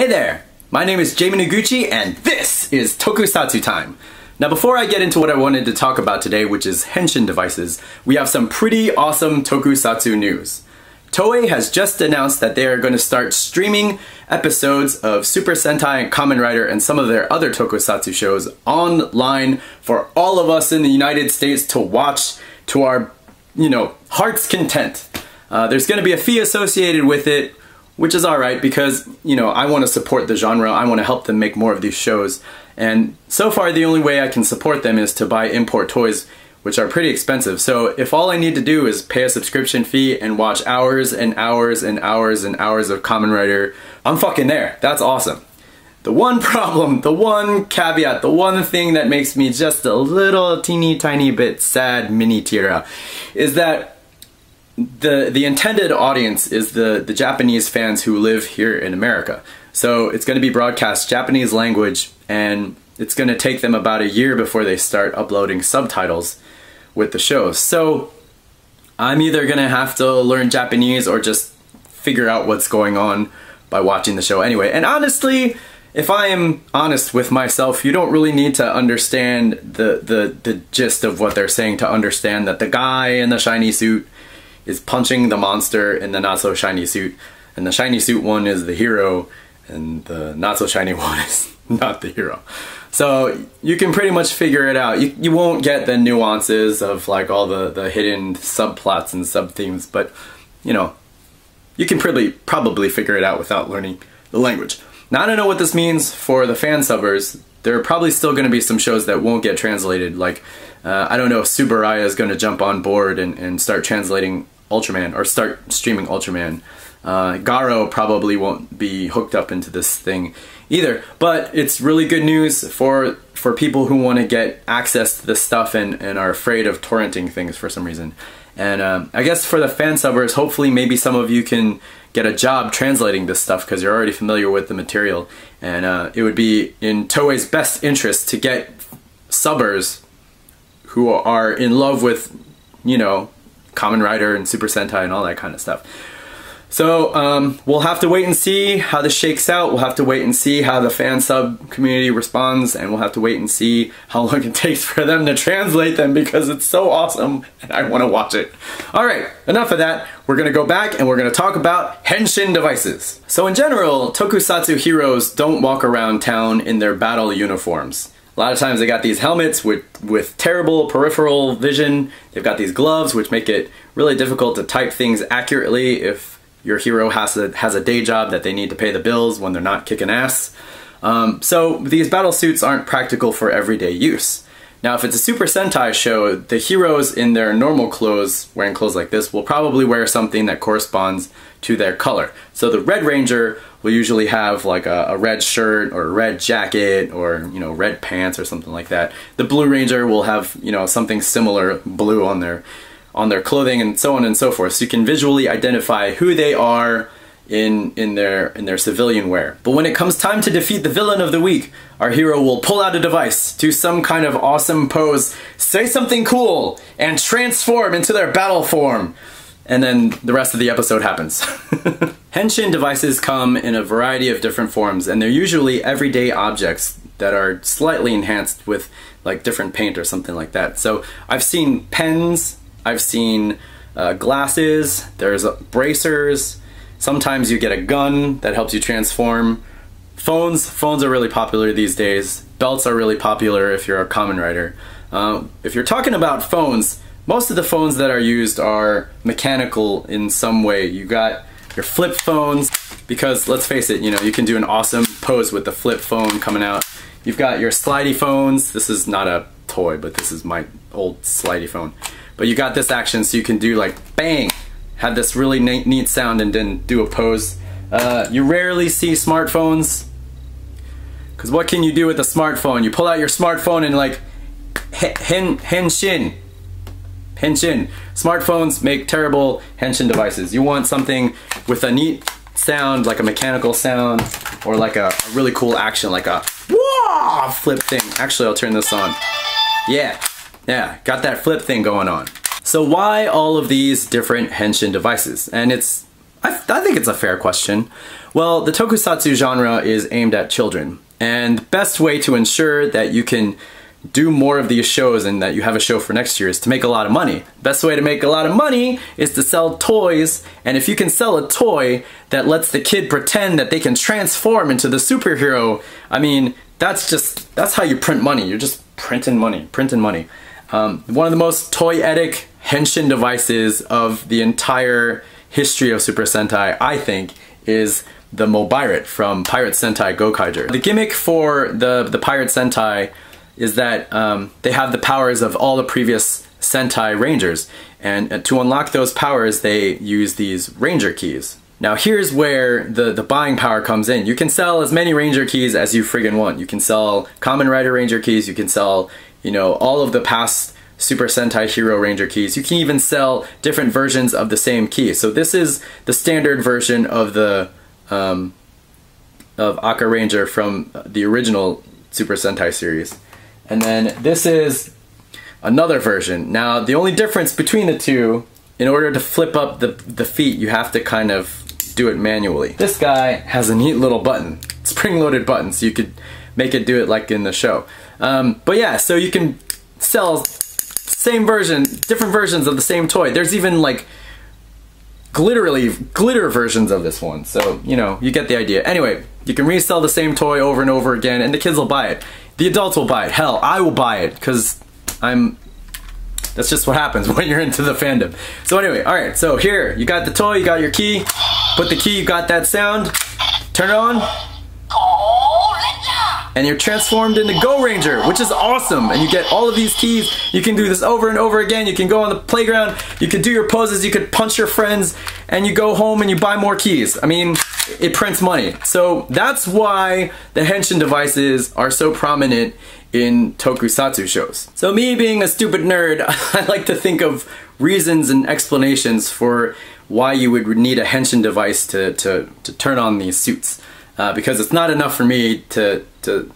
Hey there! My name is Jamie Noguchi and this is Tokusatsu time! Now before I get into what I wanted to talk about today, which is Henshin devices, we have some pretty awesome Tokusatsu news. Toei has just announced that they are going to start streaming episodes of Super Sentai, Kamen Rider, and some of their other Tokusatsu shows online for all of us in the United States to watch to our, heart's content. There's going to be a fee associated with it, which is alright because, I want to support the genre, I want to help them make more of these shows, and so far the only way I can support them is to buy import toys, which are pretty expensive. So if all I need to do is pay a subscription fee and watch hours and hours and hours and hours of Kamen Rider, I'm fucking there. That's awesome. The one problem, the one caveat, the one thing that makes me just a little teeny tiny bit sad mini tira is that the intended audience is the Japanese fans who live here in America. So it's going to be broadcast Japanese language, and it's going to take them about a year before they start uploading subtitles with the shows. So I'm either going to have to learn Japanese or just figure out what's going on by watching the show anyway. And honestly, if I am honest with myself, you don't really need to understand the gist of what they're saying to understand that the guy in the shiny suit is punching the monster in the not so shiny suit, and the shiny suit one is the hero and the not so shiny one is not the hero. So you can pretty much figure it out. You won't get the nuances of like all the hidden subplots and sub-themes, but you can probably figure it out without learning the language. Now I don't know what this means for the fan subbers. There are probably still going to be some shows that won't get translated, like I don't know if Subaraya is going to jump on board and start translating Ultraman, or start streaming Ultraman. Garo probably won't be hooked up into this thing either, but it's really good news for people who want to get access to this stuff and are afraid of torrenting things for some reason. And I guess for the fan subbers, hopefully maybe some of you can get a job translating this stuff because you're already familiar with the material, and it would be in Toei's best interest to get subbers who are in love with, Kamen Rider and Super Sentai and all that kind of stuff. So we'll have to wait and see how this shakes out. We'll have to wait and see how the fan sub community responds, and we'll have to wait and see how long it takes for them to translate them because it's so awesome and I want to watch it. Alright, enough of that. We're going to go back and we're going to talk about Henshin devices. So in general, Tokusatsu heroes don't walk around town in their battle uniforms. A lot of times they got these helmets with terrible peripheral vision. They've got these gloves which make it really difficult to type things accurately if your hero has a day job that they need to pay the bills when they're not kicking ass. So these battle suits aren't practical for everyday use. Now if it's a Super Sentai show, the heroes in their normal clothes, wearing clothes like this, will probably wear something that corresponds to their color. So the Red Ranger will usually have like a red shirt or a red jacket or red pants or something like that. The Blue Ranger will have something similar blue on their clothing, and so on and so forth. So you can visually identify who they are in their civilian wear. But when it comes time to defeat the villain of the week, our hero will pull out a device, do some kind of awesome pose, say something cool, and transform into their battle form. And then the rest of the episode happens. Henshin devices come in a variety of different forms, and they're usually everyday objects that are slightly enhanced with like different paint or something like that. So I've seen pens, I've seen glasses, there's bracers, sometimes you get a gun that helps you transform. Phones are really popular these days. Belts are really popular if you're a Kamen Rider. If you're talking about phones, most of the phones that are used are mechanical in some way. You got your flip phones, because let's face it, you can do an awesome pose with the flip phone coming out. You've got your slidey phones. This is not a toy, but this is my old slidey phone. But you got this action so you can do like bang, have this really neat sound and then do a pose. You rarely see smartphones, because what can you do with a smartphone? You pull out your smartphone and like Henshin. Smartphones make terrible Henshin devices. You want something with a neat sound, like a mechanical sound, or like a really cool action, like a wah flip thing. Actually, I'll turn this on. Yeah, got that flip thing going on. So why all of these different Henshin devices? And it's I think it's a fair question. Well, the tokusatsu genre is aimed at children, and the best way to ensure that you can do more of these shows and that you have a show for next year is to make a lot of money. Best way to make a lot of money is to sell toys, and if you can sell a toy that lets the kid pretend that they can transform into the superhero, I mean, that's how you print money. You're just printing money. One of the most toyetic Henshin devices of the entire history of Super Sentai, I think, is the Mobirate from Pirate Sentai Gokaiger. The gimmick for the Pirate Sentai is that they have the powers of all the previous Sentai Rangers, and to unlock those powers they use these Ranger keys. Now here's where the buying power comes in. You can sell as many Ranger keys as you friggin' want. You can sell Kamen Rider Ranger keys, you can sell, you know, all of the past Super Sentai Hero Ranger keys. You can even sell different versions of the same key. So this is the standard version of the of Aka Ranger from the original Super Sentai series. And then this is another version. Now the only difference between the two, in order to flip up the feet, you have to kind of do it manually. This guy has a neat little button, spring-loaded button, so you could make it do it like in the show. But yeah, so you can sell same version, different versions of the same toy. There's even like glitter versions of this one, so you know, you get the idea. Anyway, you can resell the same toy over and over again, and the kids will buy it. The adults will buy it. Hell, I will buy it, because that's just what happens when you're into the fandom. So anyway, alright, so here, you got the toy, you got your key, put the key, you got that sound, turn it on, and you're transformed into Go Ranger, which is awesome, and you get all of these keys. You can do this over and over again. You can go on the playground, you can do your poses, you could punch your friends, and you go home and you buy more keys. I mean, it prints money. So that's why the Henshin devices are so prominent in tokusatsu shows. So me being a stupid nerd, I like to think of reasons and explanations for why you would need a Henshin device to turn on these suits. Because it's not enough for me to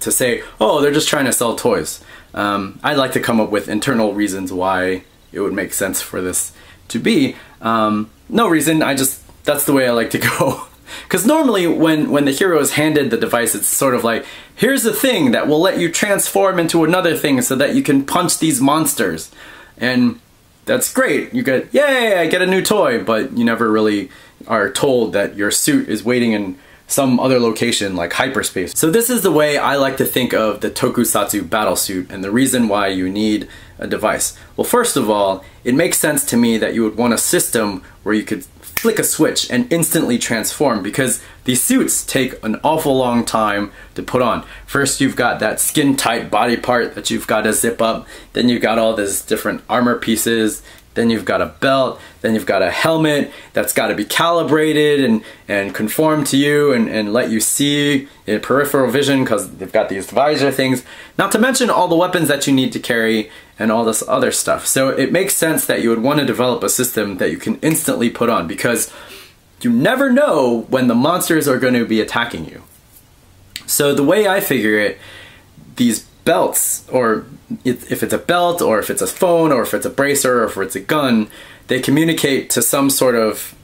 say, oh, they're just trying to sell toys. I'd like to come up with internal reasons why it would make sense for this to be. No reason, that's the way I like to go. Because normally when the hero is handed the device, it's sort of like, here's the thing that will let you transform into another thing so that you can punch these monsters. And that's great. You get, yay, I get a new toy, but you never really are told that your suit is waiting in some other location like hyperspace. So this is the way I like to think of the tokusatsu battlesuit and the reason why you need a device. Well, first of all, it makes sense to me that you would want a system where you could flick a switch and instantly transform, because these suits take an awful long time to put on. First you've got that skin tight body part that you've got to zip up, then you've got all these different armor pieces, then you've got a belt, then you've got a helmet that's got to be calibrated and conform to you and let you see in peripheral vision, because they've got these visor things. Not to mention all the weapons that you need to carry and all this other stuff. So it makes sense that you would want to develop a system that you can instantly put on, because you never know when the monsters are going to be attacking you. So the way I figure it, these belts, or if it's a belt, or if it's a phone, or if it's a bracer, or if it's a gun, they communicate to some sort of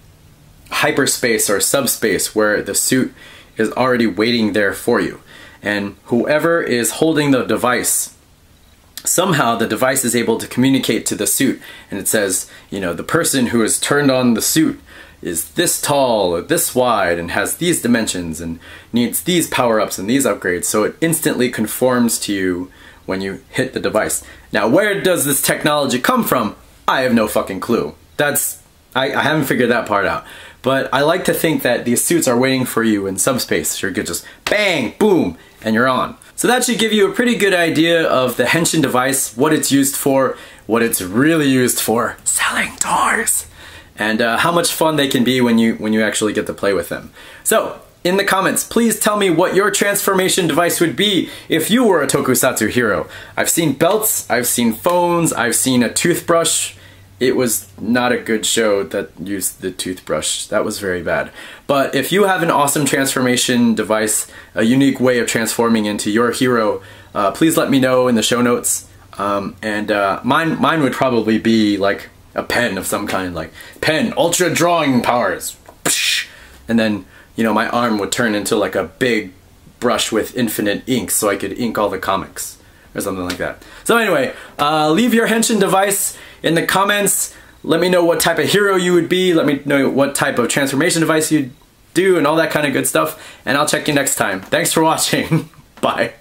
hyperspace or subspace where the suit is already waiting there for you. And whoever is holding the device, somehow the device is able to communicate to the suit, and it says, you know, the person who has turned on the suit is this tall or this wide and has these dimensions and needs these power-ups and these upgrades, so it instantly conforms to you when you hit the device. Now, where does this technology come from? I have no fucking clue. I haven't figured that part out. But I like to think that these suits are waiting for you in subspace, so you could just bang, boom, and you're on. So that should give you a pretty good idea of the Henshin device, what it's used for, what it's really used for, selling toys, and how much fun they can be when you actually get to play with them. So, in the comments, please tell me what your transformation device would be if you were a tokusatsu hero. I've seen belts, I've seen phones, I've seen a toothbrush. It was not a good show that used the toothbrush. That was very bad. But if you have an awesome transformation device, a unique way of transforming into your hero, please let me know in the show notes. Mine would probably be like a pen of some kind, like pen, ultra drawing powers. Psh. and then, you know, my arm would turn into like a big brush with infinite ink so I could ink all the comics or something like that. So anyway, leave your Henshin device in the comments. Let me know what type of hero you would be. Let me know what type of transformation device you'd do and all that kind of good stuff. And I'll check you next time. Thanks for watching. Bye.